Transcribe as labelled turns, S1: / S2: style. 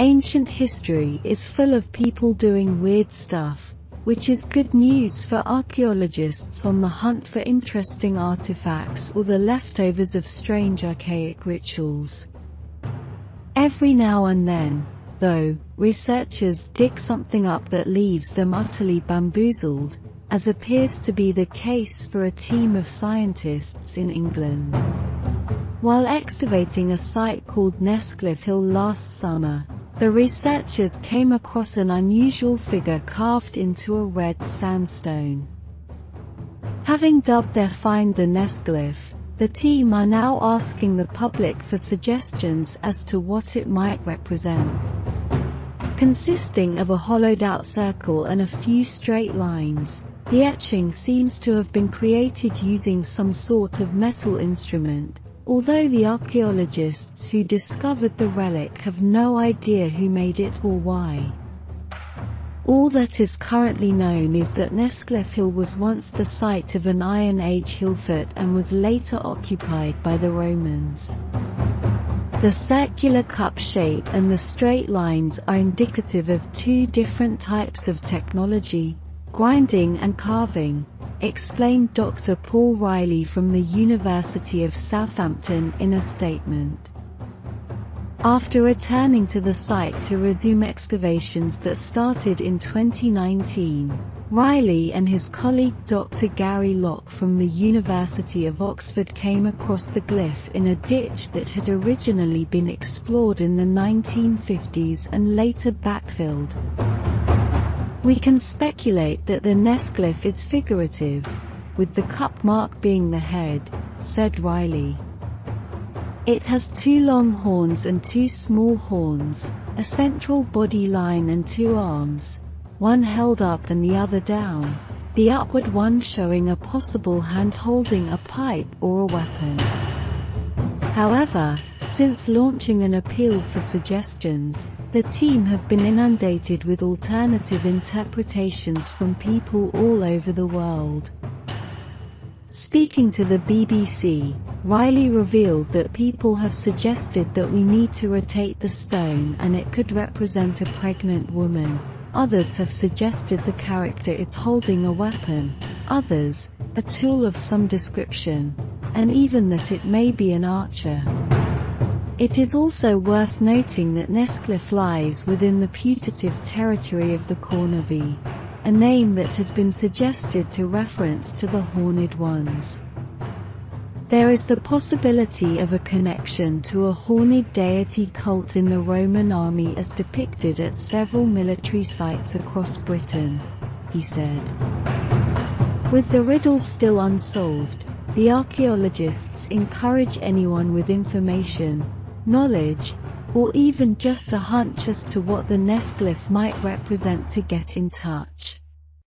S1: Ancient history is full of people doing weird stuff, which is good news for archaeologists on the hunt for interesting artifacts or the leftovers of strange archaic rituals. Every now and then, though, researchers dig something up that leaves them utterly bamboozled, as appears to be the case for a team of scientists in England. While excavating a site called Nessglyph last summer, the researchers came across an unusual figure carved into a red sandstone. Having dubbed their find the Nessglyph, the team are now asking the public for suggestions as to what it might represent. Consisting of a hollowed-out circle and a few straight lines, the etching seems to have been created using some sort of metal instrument, although the archaeologists who discovered the relic have no idea who made it or why. All that is currently known is that Nessglyph Hill was once the site of an Iron Age hillfort and was later occupied by the Romans. The circular cup shape and the straight lines are indicative of two different types of technology, grinding and carving, explained Dr. Paul Riley from the University of Southampton in a statement. After returning to the site to resume excavations that started in 2019, Riley and his colleague Dr. Gary Locke from the University of Oxford came across the glyph in a ditch that had originally been explored in the 1950s and later backfilled. We can speculate that the Nessglyph is figurative, with the cup mark being the head, said Riley. It has two long horns and two small horns, a central body line and two arms, one held up and the other down, the upward one showing a possible hand holding a pipe or a weapon. However, since launching an appeal for suggestions, the team have been inundated with alternative interpretations from people all over the world. Speaking to the BBC, Riley revealed that people have suggested that we need to rotate the stone and it could represent a pregnant woman. Others have suggested the character is holding a weapon, others, a tool of some description, and even that it may be an archer. It is also worth noting that Nessglyph lies within the putative territory of the Cornavi, a name that has been suggested to reference to the Horned Ones. There is the possibility of a connection to a horned deity cult in the Roman army as depicted at several military sites across Britain, he said. With the riddle still unsolved, the archaeologists encourage anyone with information, knowledge, or even just a hunch as to what the Nessglyph might represent to get in touch.